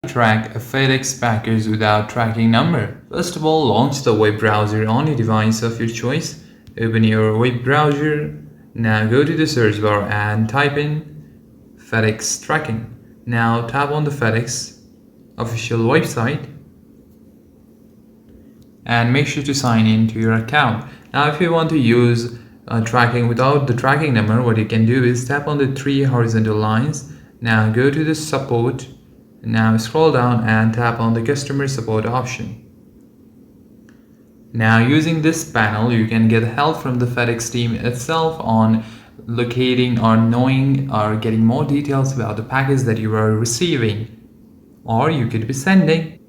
Track a FedEx package without tracking number. First of all, launch the web browser on a device of your choice. Open your web browser. Now go to the search bar and type in FedEx tracking. Now tap on the FedEx official website and make sure to sign in to your account. Now if you want to use tracking without the tracking number, what you can do is tap on the three horizontal lines. Now go to the support. Now scroll down and tap on the customer support option. Now using this panel, you can get help from the FedEx team itself on locating or knowing or getting more details about the package that you are receiving or you could be sending.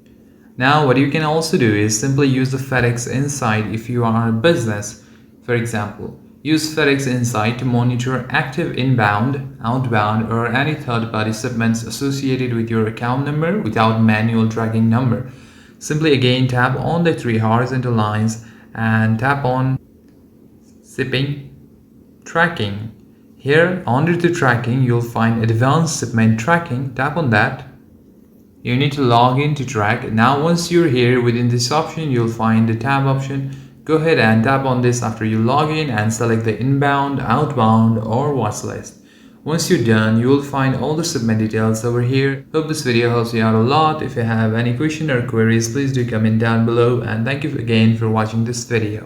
Now what you can also do is simply use the FedEx Insight if you are a business. For example, use FedEx Insight to monitor active inbound, outbound, or any third-party shipments associated with your account number without manual tracking number. Simply again tap on the three horizontal lines and tap on Shipping Tracking. Here under the tracking, you'll find Advanced Shipment Tracking. Tap on that. You need to log in to track. Now once you're here within this option, you'll find the tab option. Go ahead and tap on this after you log in and select the inbound, outbound, or watch list. Once you're done, you will find all the shipment details over here. Hope this video helps you out a lot. If you have any question or queries, please do comment down below, and thank you again for watching this video.